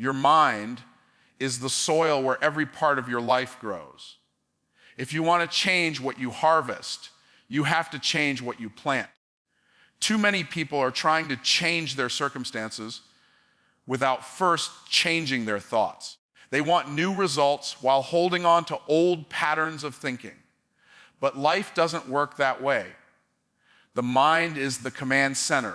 Your mind is the soil where every part of your life grows. If you want to change what you harvest, you have to change what you plant. Too many people are trying to change their circumstances without first changing their thoughts. They want new results while holding on to old patterns of thinking. But life doesn't work that way. The mind is the command center.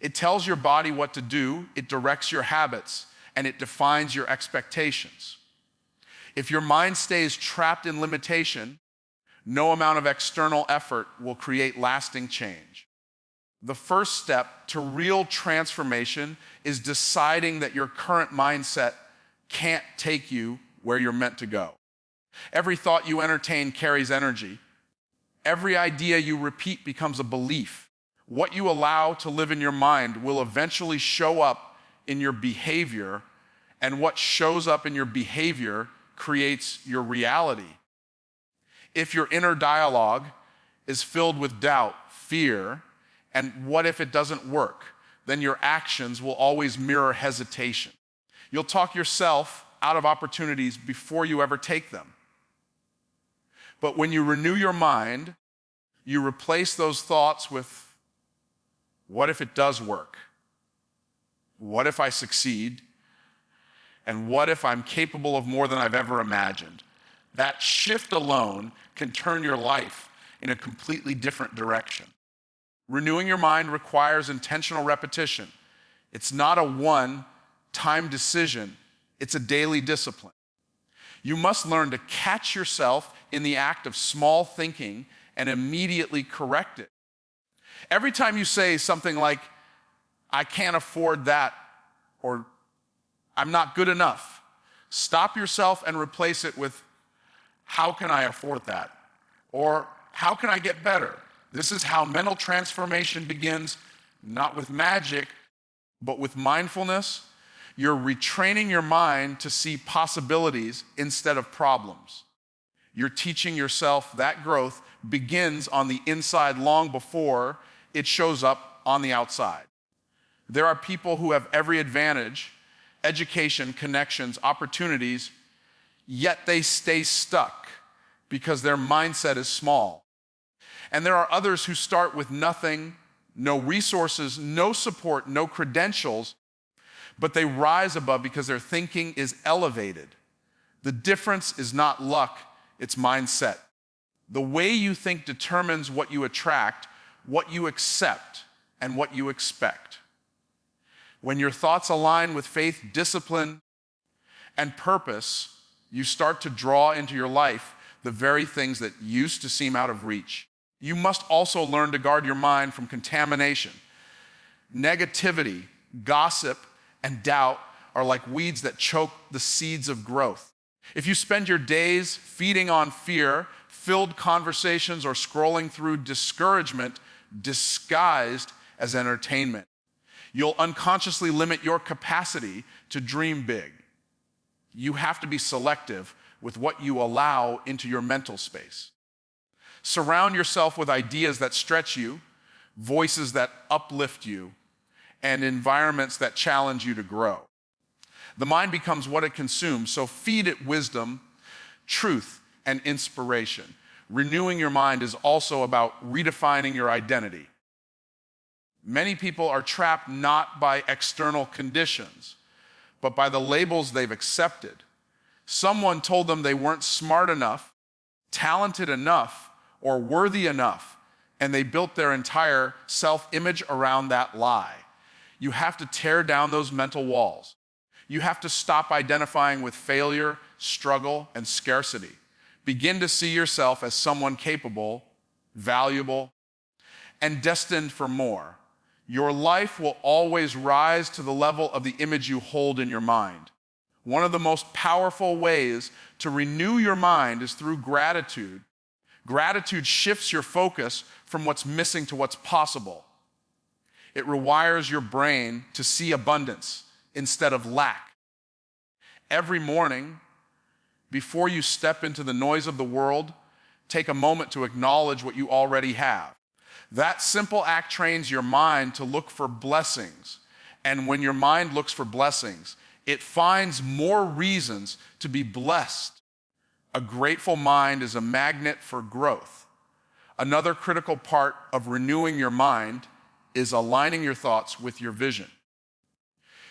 It tells your body what to do, it directs your habits, and it defines your expectations. If your mind stays trapped in limitation, no amount of external effort will create lasting change. The first step to real transformation is deciding that your current mindset can't take you where you're meant to go. Every thought you entertain carries energy. Every idea you repeat becomes a belief. What you allow to live in your mind will eventually show up in your behavior, and what shows up in your behavior creates your reality. If your inner dialogue is filled with doubt, fear, and what if it doesn't work, then your actions will always mirror hesitation. You'll talk yourself out of opportunities before you ever take them. But when you renew your mind, you replace those thoughts with, what if it does work? What if I succeed? And what if I'm capable of more than I've ever imagined? That shift alone can turn your life in a completely different direction. Renewing your mind requires intentional repetition. It's not a one-time decision, it's a daily discipline. You must learn to catch yourself in the act of small thinking and immediately correct it. Every time you say something like, I can't afford that, or I'm not good enough, stop yourself and replace it with, how can I afford that? Or how can I get better? This is how mental transformation begins, not with magic, but with mindfulness. You're retraining your mind to see possibilities instead of problems. You're teaching yourself that growth begins on the inside long before it shows up on the outside. There are people who have every advantage, education, connections, opportunities, yet they stay stuck because their mindset is small. And there are others who start with nothing, no resources, no support, no credentials, but they rise above because their thinking is elevated. The difference is not luck, it's mindset. The way you think determines what you attract, what you accept, and what you expect. When your thoughts align with faith, discipline, and purpose, you start to draw into your life the very things that used to seem out of reach. You must also learn to guard your mind from contamination. Negativity, gossip, and doubt are like weeds that choke the seeds of growth. If you spend your days feeding on fear, filled conversations, or scrolling through discouragement disguised as entertainment, you'll unconsciously limit your capacity to dream big. You have to be selective with what you allow into your mental space. Surround yourself with ideas that stretch you, voices that uplift you, and environments that challenge you to grow. The mind becomes what it consumes, so feed it wisdom, truth, and inspiration. Renewing your mind is also about redefining your identity. Many people are trapped not by external conditions, but by the labels they've accepted. Someone told them they weren't smart enough, talented enough, or worthy enough, and they built their entire self-image around that lie. You have to tear down those mental walls. You have to stop identifying with failure, struggle, and scarcity. Begin to see yourself as someone capable, valuable, and destined for more. Your life will always rise to the level of the image you hold in your mind. One of the most powerful ways to renew your mind is through gratitude. Gratitude shifts your focus from what's missing to what's possible. It rewires your brain to see abundance instead of lack. Every morning, before you step into the noise of the world, take a moment to acknowledge what you already have. That simple act trains your mind to look for blessings. And when your mind looks for blessings, It finds more reasons to be blessed. A grateful mind is a magnet for growth. Another critical part of renewing your mind is aligning your thoughts with your vision.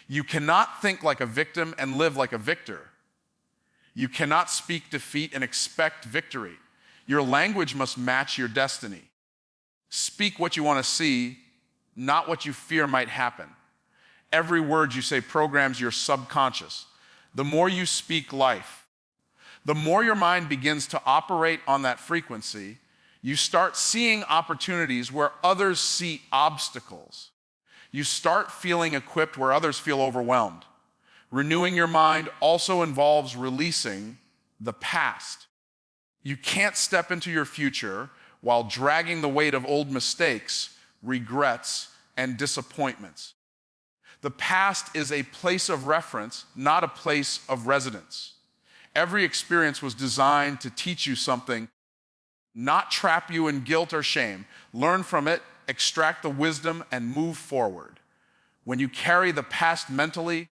You cannot think like a victim and live like a victor. You cannot speak defeat and expect victory. Your language must match your destiny. Speak what you want to see, not what you fear might happen. Every word you say programs your subconscious. The more you speak life, the more your mind begins to operate on that frequency, you start seeing opportunities where others see obstacles. You start feeling equipped where others feel overwhelmed. Renewing your mind also involves releasing the past. You can't step into your future while dragging the weight of old mistakes, regrets, and disappointments. The past is a place of reference, not a place of residence. Every experience was designed to teach you something, not trap you in guilt or shame. Learn from it, extract the wisdom, and move forward. When you carry the past mentally,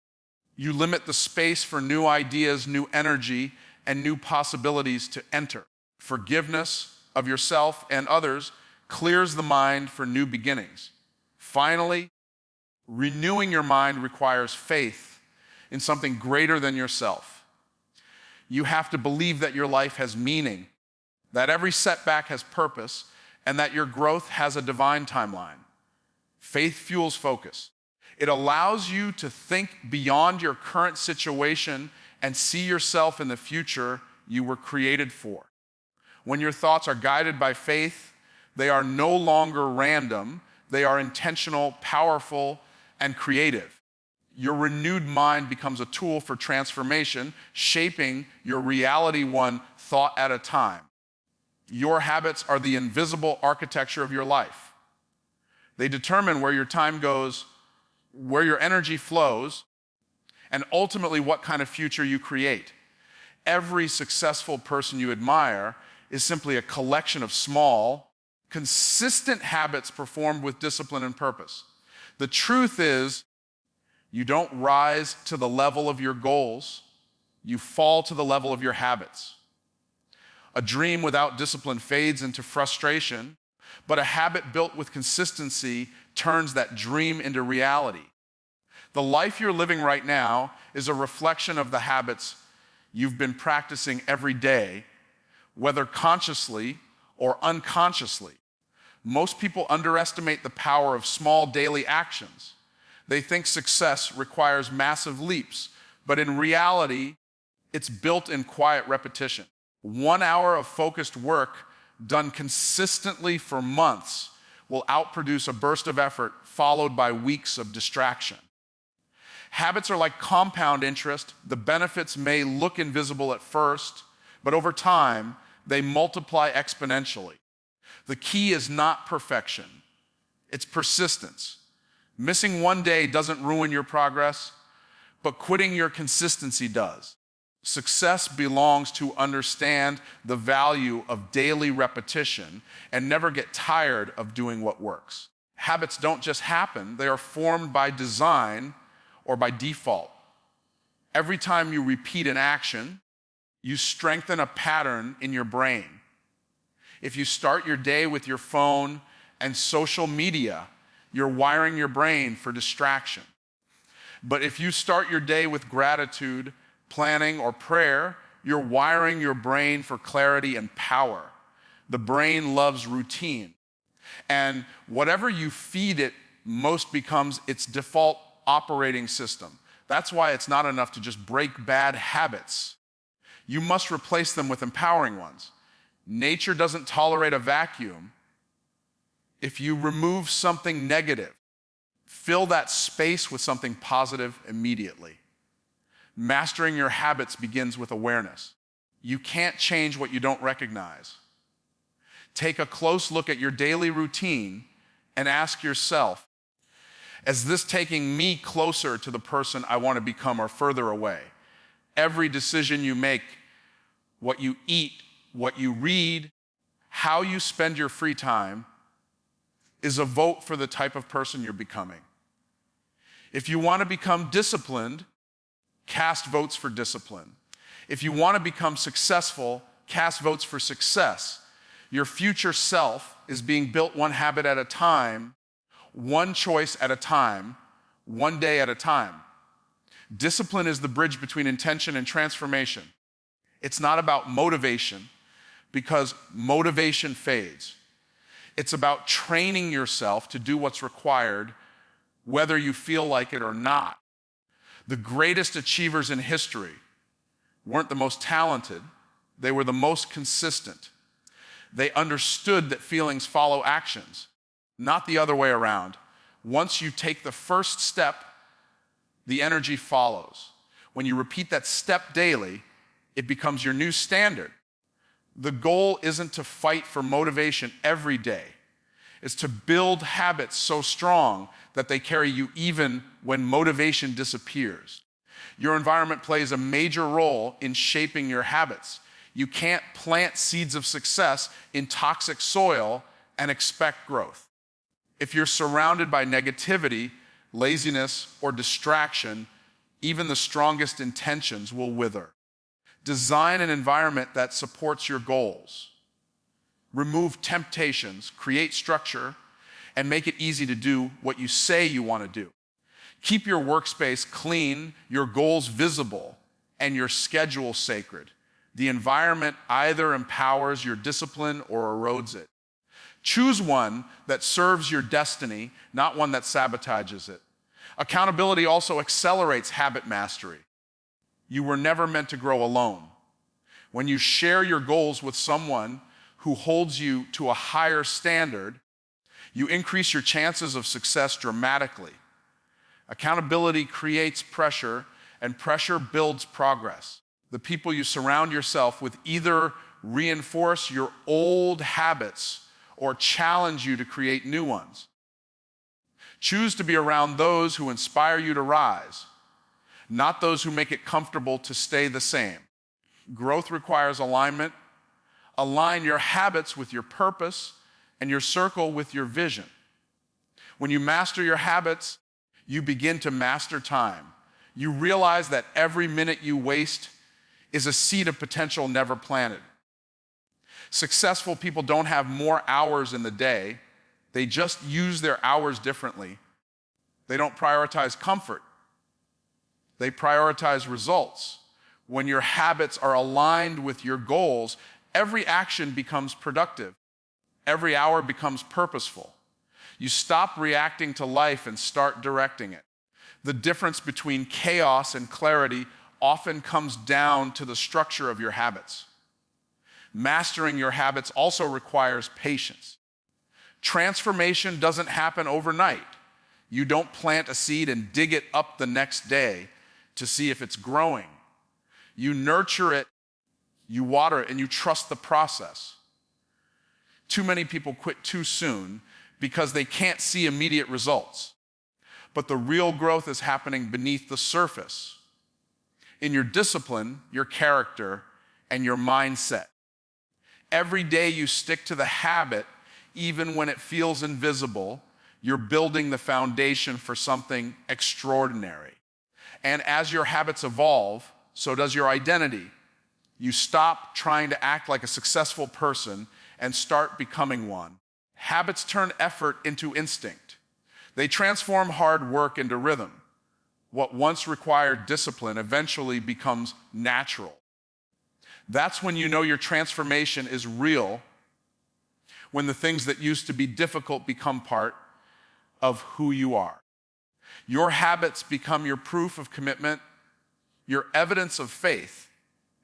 you limit the space for new ideas, new energy, and new possibilities to enter. Forgiveness of yourself and others clears the mind for new beginnings. Finally, renewing your mind requires faith in something greater than yourself. You have to believe that your life has meaning, that every setback has purpose, and that your growth has a divine timeline. Faith fuels focus. It allows you to think beyond your current situation and see yourself in the future you were created for. When your thoughts are guided by faith, they are no longer random. They are intentional, powerful, and creative. Your renewed mind becomes a tool for transformation, shaping your reality one thought at a time. Your habits are the invisible architecture of your life. They determine where your time goes, where your energy flows, and ultimately what kind of future you create. Every successful person you admire is simply a collection of small, consistent habits performed with discipline and purpose. The truth is, you don't rise to the level of your goals, you fall to the level of your habits. A dream without discipline fades into frustration, but a habit built with consistency turns that dream into reality. The life you're living right now is a reflection of the habits you've been practicing every day, whether consciously or unconsciously. Most people underestimate the power of small daily actions. They think success requires massive leaps, but in reality, it's built in quiet repetition. 1 hour of focused work done consistently for months will outproduce a burst of effort followed by weeks of distraction. Habits are like compound interest. The benefits may look invisible at first, but over time, they multiply exponentially. The key is not perfection, it's persistence. Missing one day doesn't ruin your progress, but quitting your consistency does. Success belongs to understand the value of daily repetition and never get tired of doing what works. Habits don't just happen, they are formed by design or by default. Every time you repeat an action, you strengthen a pattern in your brain. If you start your day with your phone and social media, you're wiring your brain for distraction. But if you start your day with gratitude, planning, or prayer, you're wiring your brain for clarity and power. The brain loves routine. And whatever you feed it most becomes its default operating system. That's why it's not enough to just break bad habits. You must replace them with empowering ones. Nature doesn't tolerate a vacuum. If you remove something negative, fill that space with something positive immediately. Mastering your habits begins with awareness. You can't change what you don't recognize. Take a close look at your daily routine and ask yourself, is this taking me closer to the person I want to become or further away? Every decision you make, what you eat, what you read, how you spend your free time, is a vote for the type of person you're becoming. If you want to become disciplined, cast votes for discipline. If you want to become successful, cast votes for success. Your future self is being built one habit at a time, one choice at a time, one day at a time. Discipline is the bridge between intention and transformation. It's not about motivation, because motivation fades. It's about training yourself to do what's required, whether you feel like it or not. The greatest achievers in history weren't the most talented, they were the most consistent. They understood that feelings follow actions, not the other way around. Once you take the first step, the energy follows. When you repeat that step daily, it becomes your new standard. The goal isn't to fight for motivation every day. It's to build habits so strong that they carry you even when motivation disappears. Your environment plays a major role in shaping your habits. You can't plant seeds of success in toxic soil and expect growth. If you're surrounded by negativity, laziness, or distraction, even the strongest intentions will wither. Design an environment that supports your goals. Remove temptations, create structure, and make it easy to do what you say you want to do. Keep your workspace clean, your goals visible, and your schedule sacred. The environment either empowers your discipline or erodes it. Choose one that serves your destiny, not one that sabotages it. Accountability also accelerates habit mastery. You were never meant to grow alone. When you share your goals with someone who holds you to a higher standard, you increase your chances of success dramatically. Accountability creates pressure, and pressure builds progress. The people you surround yourself with either reinforce your old habits or challenge you to create new ones. Choose to be around those who inspire you to rise, not those who make it comfortable to stay the same. Growth requires alignment. Align your habits with your purpose and your circle with your vision. When you master your habits, you begin to master time. You realize that every minute you waste is a seed of potential never planted. Successful people don't have more hours in the day. They just use their hours differently. They don't prioritize comfort. They prioritize results. When your habits are aligned with your goals, every action becomes productive. Every hour becomes purposeful. You stop reacting to life and start directing it. The difference between chaos and clarity often comes down to the structure of your habits. Mastering your habits also requires patience. Transformation doesn't happen overnight. You don't plant a seed and dig it up the next day to see if it's growing. You nurture it, you water it, and you trust the process. Too many people quit too soon because they can't see immediate results. But the real growth is happening beneath the surface, in your discipline, your character, and your mindset. Every day you stick to the habit, even when it feels invisible, you're building the foundation for something extraordinary. And as your habits evolve, so does your identity. You stop trying to act like a successful person and start becoming one. Habits turn effort into instinct. They transform hard work into rhythm. What once required discipline eventually becomes natural. That's when you know your transformation is real, when the things that used to be difficult become part of who you are. Your habits become your proof of commitment, your evidence of faith,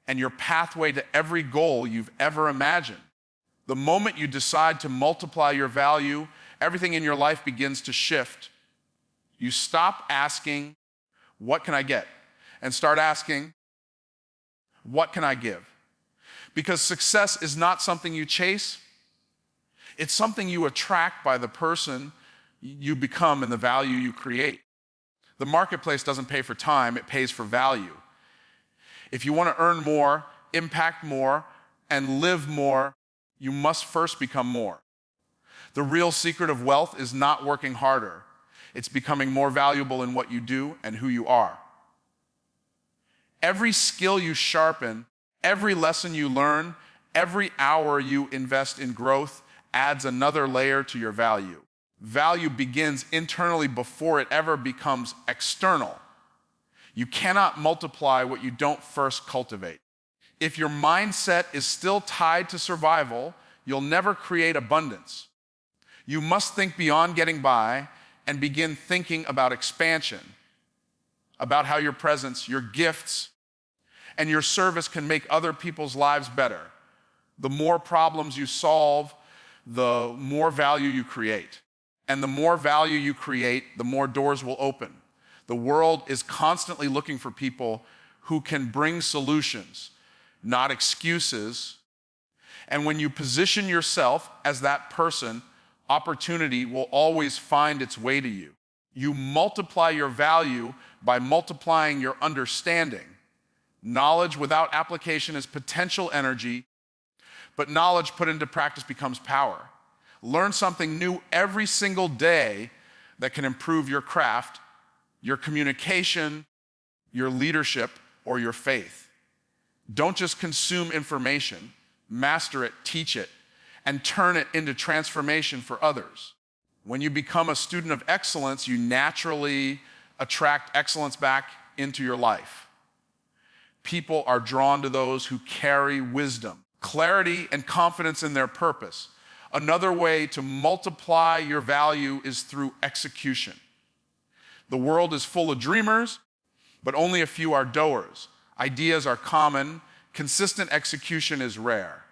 and your pathway to every goal you've ever imagined. The moment you decide to multiply your value, everything in your life begins to shift. You stop asking, what can I get? And start asking, what can I give? Because success is not something you chase. It's something you attract by the person you become and the value you create. The marketplace doesn't pay for time, it pays for value. If you want to earn more, impact more, and live more, you must first become more. The real secret of wealth is not working harder. It's becoming more valuable in what you do and who you are. Every skill you sharpen, every lesson you learn, every hour you invest in growth adds another layer to your value. Value begins internally before it ever becomes external. You cannot multiply what you don't first cultivate. If your mindset is still tied to survival, you'll never create abundance. You must think beyond getting by and begin thinking about expansion, about how your presence, your gifts, and your service can make other people's lives better. The more problems you solve, the more value you create. And the more value you create, the more doors will open. The world is constantly looking for people who can bring solutions, not excuses. And when you position yourself as that person, opportunity will always find its way to you. You multiply your value by multiplying your understanding. Knowledge without application is potential energy, but knowledge put into practice becomes power. Learn something new every single day that can improve your craft, your communication, your leadership, or your faith. Don't just consume information, master it, teach it, and turn it into transformation for others. When you become a student of excellence, you naturally attract excellence back into your life. People are drawn to those who carry wisdom, clarity, and confidence in their purpose. Another way to multiply your value is through execution. The world is full of dreamers, but only a few are doers. Ideas are common. Consistent execution is rare.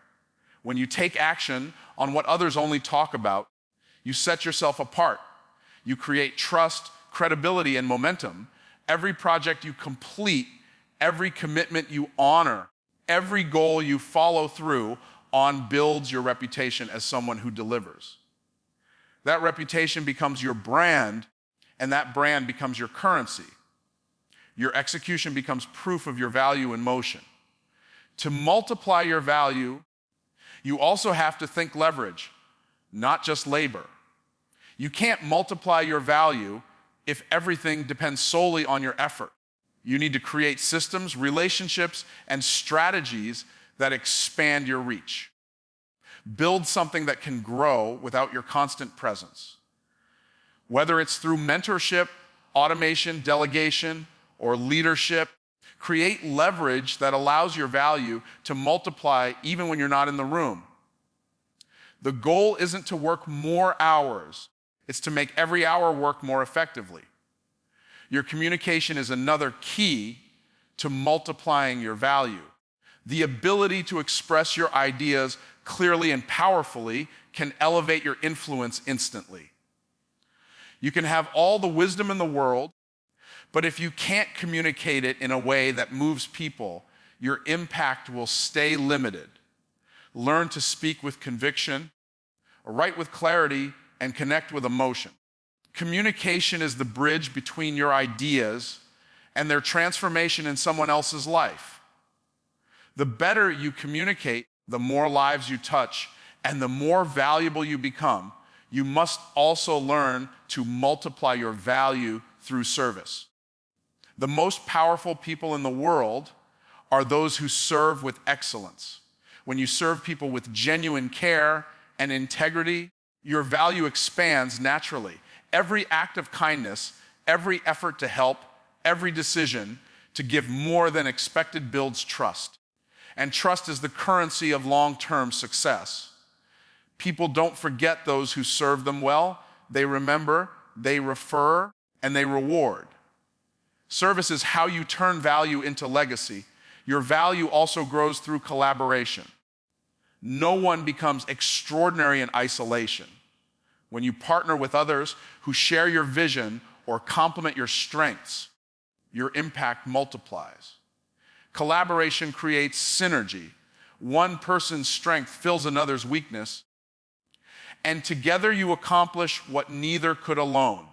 When you take action on what others only talk about, you set yourself apart. You create trust, credibility, and momentum. Every project you complete, every commitment you honor, every goal you follow through on builds your reputation as someone who delivers. That reputation becomes your brand, and that brand becomes your currency. Your execution becomes proof of your value in motion. To multiply your value, you also have to think leverage, not just labor. You can't multiply your value if everything depends solely on your effort. You need to create systems, relationships, and strategies that expand your reach. Build something that can grow without your constant presence. Whether it's through mentorship, automation, delegation, or leadership, create leverage that allows your value to multiply even when you're not in the room. The goal isn't to work more hours, it's to make every hour work more effectively. Your communication is another key to multiplying your value. The ability to express your ideas clearly and powerfully can elevate your influence instantly. You can have all the wisdom in the world, but if you can't communicate it in a way that moves people, your impact will stay limited. Learn to speak with conviction, write with clarity, and connect with emotion. Communication is the bridge between your ideas and their transformation in someone else's life. The better you communicate, the more lives you touch, and the more valuable you become. You must also learn to multiply your value through service. The most powerful people in the world are those who serve with excellence. When you serve people with genuine care and integrity, your value expands naturally. Every act of kindness, every effort to help, every decision to give more than expected builds trust. And trust is the currency of long-term success. People don't forget those who serve them well. They remember, they refer, and they reward. Service is how you turn value into legacy. Your value also grows through collaboration. No one becomes extraordinary in isolation. When you partner with others who share your vision or complement your strengths, your impact multiplies. Collaboration creates synergy. One person's strength fills another's weakness, and together you accomplish what neither could alone.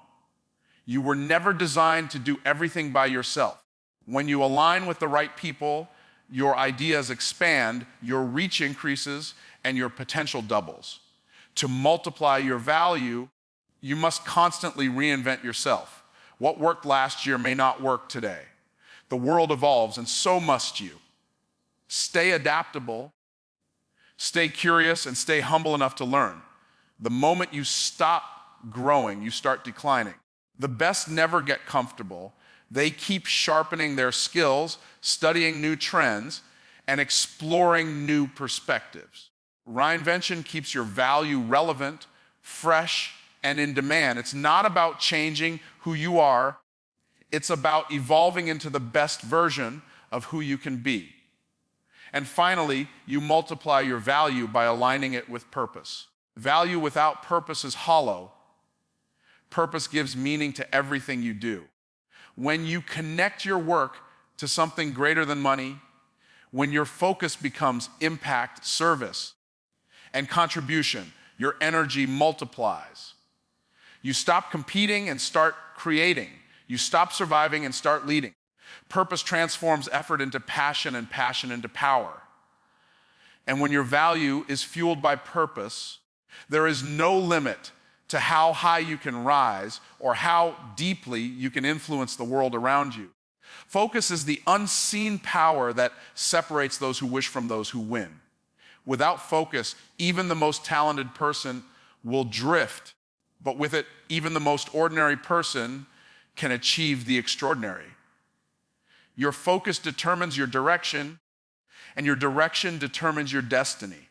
You were never designed to do everything by yourself. When you align with the right people, your ideas expand, your reach increases, and your potential doubles. To multiply your value, you must constantly reinvent yourself. What worked last year may not work today. The world evolves, and so must you. Stay adaptable, stay curious, and stay humble enough to learn. The moment you stop growing, you start declining. The best never get comfortable. They keep sharpening their skills, studying new trends, and exploring new perspectives. Reinvention keeps your value relevant, fresh, and in demand. It's not about changing who you are. It's about evolving into the best version of who you can be. And finally, you multiply your value by aligning it with purpose. Value without purpose is hollow. Purpose gives meaning to everything you do. When you connect your work to something greater than money, when your focus becomes impact, service, and contribution, your energy multiplies. You stop competing and start creating. You stop surviving and start leading. Purpose transforms effort into passion and passion into power. And when your value is fueled by purpose, there is no limit to how high you can rise or how deeply you can influence the world around you. Focus is the unseen power that separates those who wish from those who win. Without focus, even the most talented person will drift, but with it, even the most ordinary person can achieve the extraordinary. Your focus determines your direction, and your direction determines your destiny.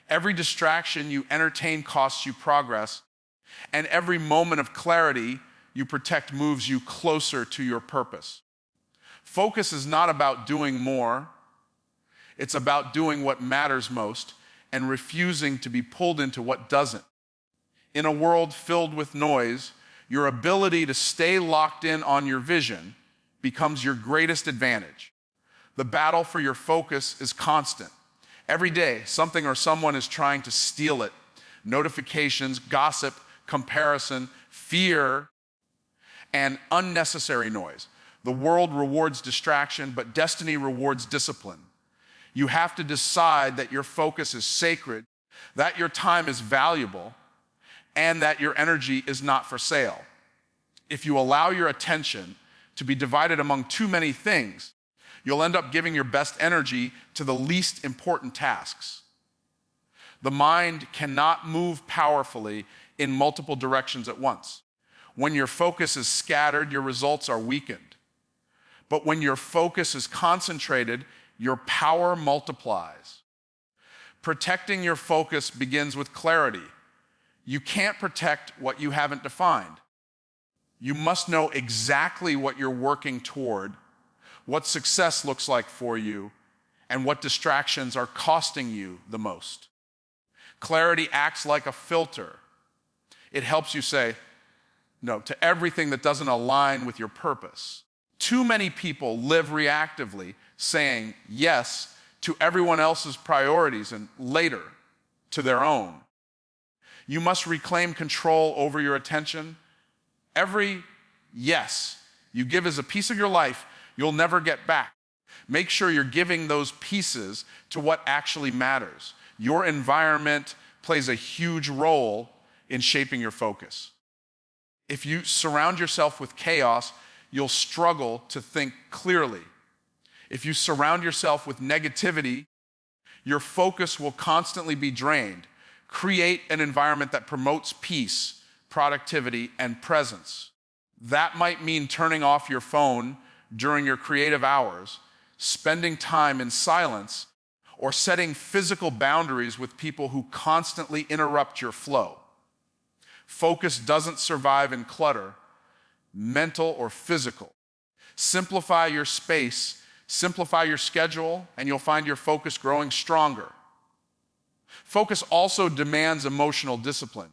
Every distraction you entertain costs you progress, and every moment of clarity you protect moves you closer to your purpose. Focus is not about doing more. It's about doing what matters most and refusing to be pulled into what doesn't. In a world filled with noise, your ability to stay locked in on your vision becomes your greatest advantage. The battle for your focus is constant. Every day, something or someone is trying to steal it. Notifications, gossip, comparison, fear, and unnecessary noise. The world rewards distraction, but destiny rewards discipline. You have to decide that your focus is sacred, that your time is valuable, and that your energy is not for sale. If you allow your attention to be divided among too many things, you'll end up giving your best energy to the least important tasks. The mind cannot move powerfully in multiple directions at once. When your focus is scattered, your results are weakened. But when your focus is concentrated, your power multiplies. Protecting your focus begins with clarity. You can't protect what you haven't defined. You must know exactly what you're working toward, what success looks like for you, and what distractions are costing you the most. Clarity acts like a filter. It helps you say no to everything that doesn't align with your purpose. Too many people live reactively, saying yes to everyone else's priorities and later to their own. You must reclaim control over your attention. Every yes you give as a piece of your life, you'll never get back. Make sure you're giving those pieces to what actually matters. Your environment plays a huge role in shaping your focus. If you surround yourself with chaos, you'll struggle to think clearly. If you surround yourself with negativity, your focus will constantly be drained. Create an environment that promotes peace, productivity, and presence. That might mean turning off your phone during your creative hours, spending time in silence, or setting physical boundaries with people who constantly interrupt your flow. Focus doesn't survive in clutter, mental or physical. Simplify your space, simplify your schedule, and you'll find your focus growing stronger. Focus also demands emotional discipline.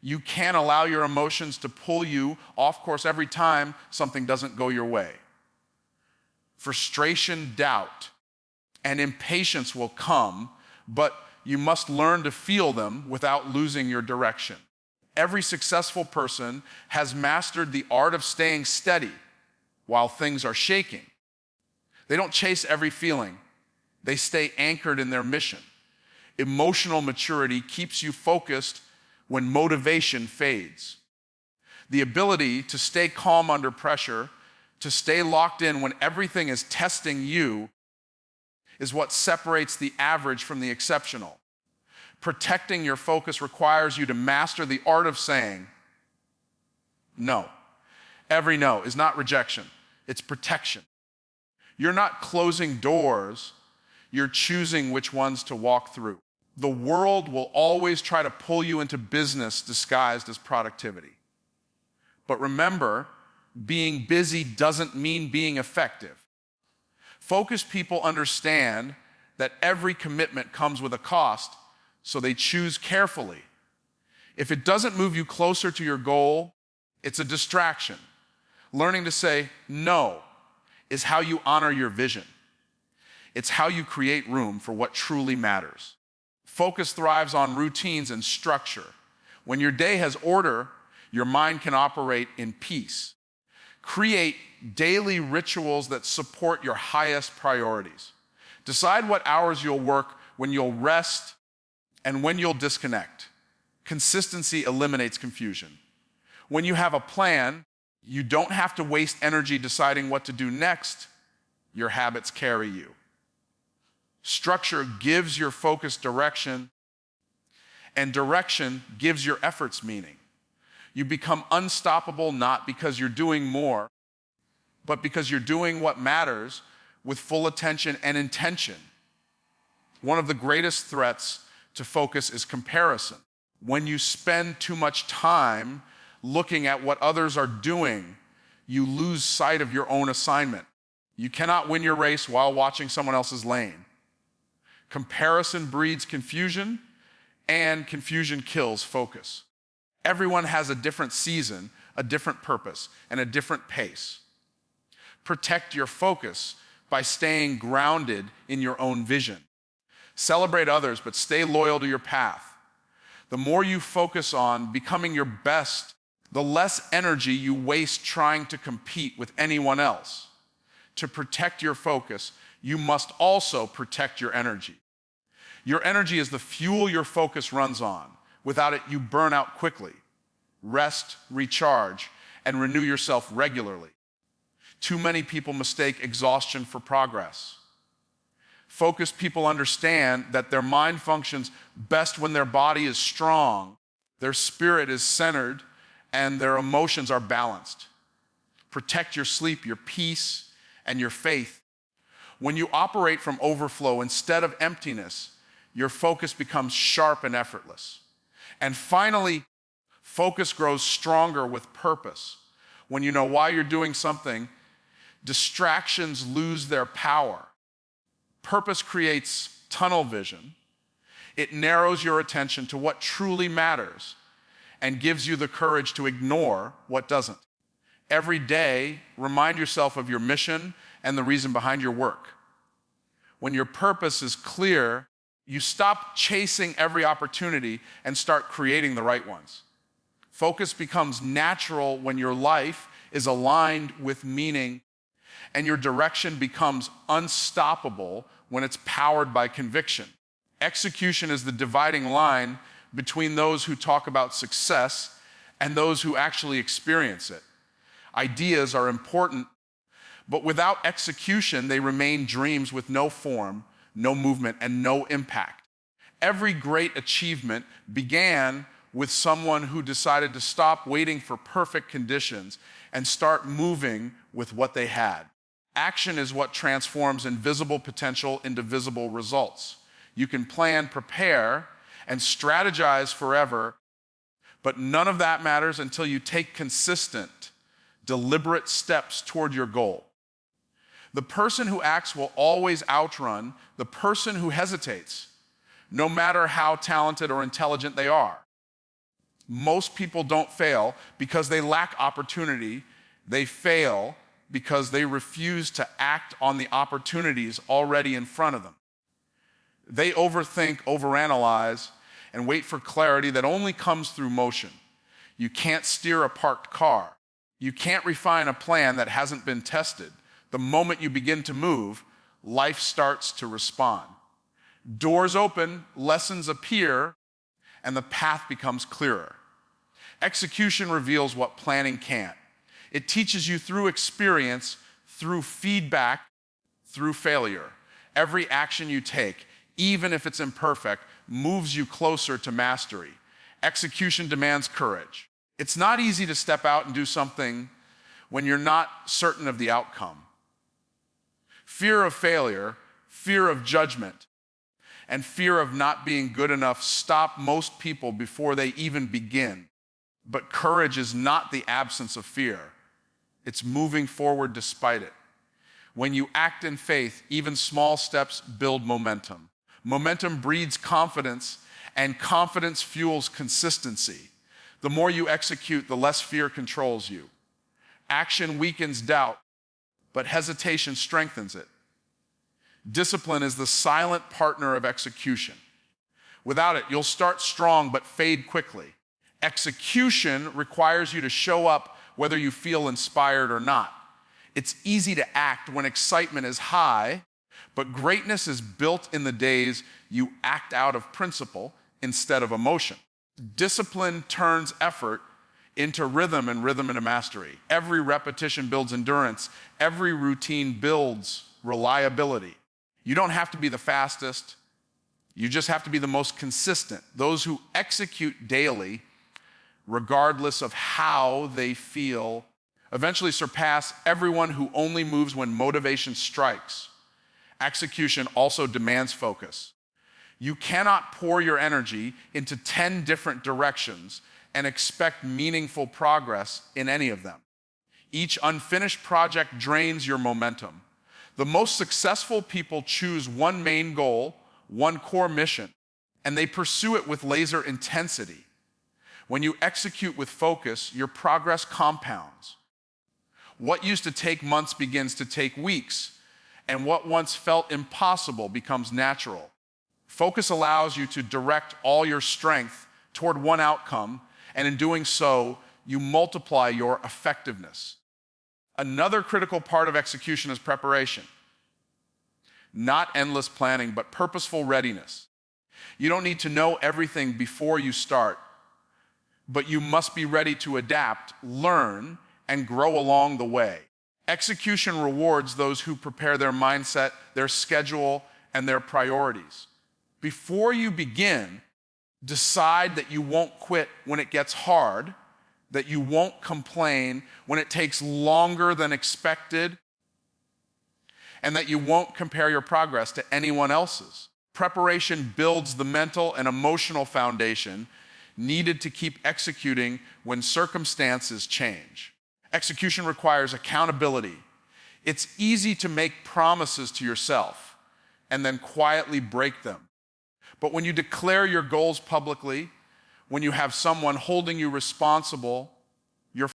You can't allow your emotions to pull you off course every time something doesn't go your way. Frustration, doubt, and impatience will come, but you must learn to feel them without losing your direction. Every successful person has mastered the art of staying steady while things are shaking. They don't chase every feeling. They stay anchored in their mission. Emotional maturity keeps you focused when motivation fades. The ability to stay calm under pressure To stay locked in when everything is testing you is what separates the average from the exceptional. Protecting your focus requires you to master the art of saying no. Every no is not rejection, it's protection. You're not closing doors, you're choosing which ones to walk through. The world will always try to pull you into business disguised as productivity. But remember, being busy doesn't mean being effective. Focused people understand that every commitment comes with a cost, so they choose carefully. If it doesn't move you closer to your goal, it's a distraction. Learning to say no is how you honor your vision. It's how you create room for what truly matters. Focus thrives on routines and structure. When your day has order, your mind can operate in peace. Create daily rituals that support your highest priorities. Decide what hours you'll work, when you'll rest, and when you'll disconnect. Consistency eliminates confusion. When you have a plan, you don't have to waste energy deciding what to do next. Your habits carry you. Structure gives your focus direction, and direction gives your efforts meaning. You become unstoppable not because you're doing more, but because you're doing what matters with full attention and intention. One of the greatest threats to focus is comparison. When you spend too much time looking at what others are doing, you lose sight of your own assignment. You cannot win your race while watching someone else's lane. Comparison breeds confusion, and confusion kills focus. Everyone has a different season, a different purpose, and a different pace. Protect your focus by staying grounded in your own vision. Celebrate others, but stay loyal to your path. The more you focus on becoming your best, the less energy you waste trying to compete with anyone else. To protect your focus, you must also protect your energy. Your energy is the fuel your focus runs on. Without it, you burn out quickly. Rest, recharge, and renew yourself regularly. Too many people mistake exhaustion for progress. Focused people understand that their mind functions best when their body is strong, their spirit is centered, and their emotions are balanced. Protect your sleep, your peace, and your faith. When you operate from overflow instead of emptiness, your focus becomes sharp and effortless. And finally, focus grows stronger with purpose. When you know why you're doing something, distractions lose their power. Purpose creates tunnel vision. It narrows your attention to what truly matters and gives you the courage to ignore what doesn't. Every day, remind yourself of your mission and the reason behind your work. When your purpose is clear, you stop chasing every opportunity and start creating the right ones. Focus becomes natural when your life is aligned with meaning, and your direction becomes unstoppable when it's powered by conviction. Execution is the dividing line between those who talk about success and those who actually experience it. Ideas are important, but without execution, they remain dreams with no form, no movement, and no impact. Every great achievement began with someone who decided to stop waiting for perfect conditions and start moving with what they had. Action is what transforms invisible potential into visible results. You can plan, prepare, and strategize forever, but none of that matters until you take consistent, deliberate steps toward your goal. The person who acts will always outrun the person who hesitates, no matter how talented or intelligent they are. Most people don't fail because they lack opportunity. They fail because they refuse to act on the opportunities already in front of them. They overthink, overanalyze, and wait for clarity that only comes through motion. You can't steer a parked car. You can't refine a plan that hasn't been tested. The moment you begin to move, life starts to respond. Doors open, lessons appear, and the path becomes clearer. Execution reveals what planning can't. It teaches you through experience, through feedback, through failure. Every action you take, even if it's imperfect, moves you closer to mastery. Execution demands courage. It's not easy to step out and do something when you're not certain of the outcome. Fear of failure, fear of judgment, and fear of not being good enough stop most people before they even begin. But courage is not the absence of fear. It's moving forward despite it. When you act in faith, even small steps build momentum. Momentum breeds confidence, and confidence fuels consistency. The more you execute, the less fear controls you. Action weakens doubt, but hesitation strengthens it. Discipline is the silent partner of execution. Without it, you'll start strong but fade quickly. Execution requires you to show up whether you feel inspired or not. It's easy to act when excitement is high, but greatness is built in the days you act out of principle instead of emotion. Discipline turns effort into rhythm and rhythm into mastery. Every repetition builds endurance. Every routine builds reliability. You don't have to be the fastest. You just have to be the most consistent. Those who execute daily, regardless of how they feel, eventually surpass everyone who only moves when motivation strikes. Execution also demands focus. You cannot pour your energy into 10 different directions and expect meaningful progress in any of them. Each unfinished project drains your momentum. The most successful people choose one main goal, one core mission, and they pursue it with laser intensity. When you execute with focus, your progress compounds. What used to take months begins to take weeks, and what once felt impossible becomes natural. Focus allows you to direct all your strength toward one outcome, and in doing so, you multiply your effectiveness. Another critical part of execution is preparation. Not endless planning, but purposeful readiness. You don't need to know everything before you start, but you must be ready to adapt, learn, and grow along the way. Execution rewards those who prepare their mindset, their schedule, and their priorities. Before you begin, decide that you won't quit when it gets hard, that you won't complain when it takes longer than expected, and that you won't compare your progress to anyone else's. Preparation builds the mental and emotional foundation needed to keep executing when circumstances change. Execution requires accountability. It's easy to make promises to yourself and then quietly break them. But when you declare your goals publicly, when you have someone holding you responsible,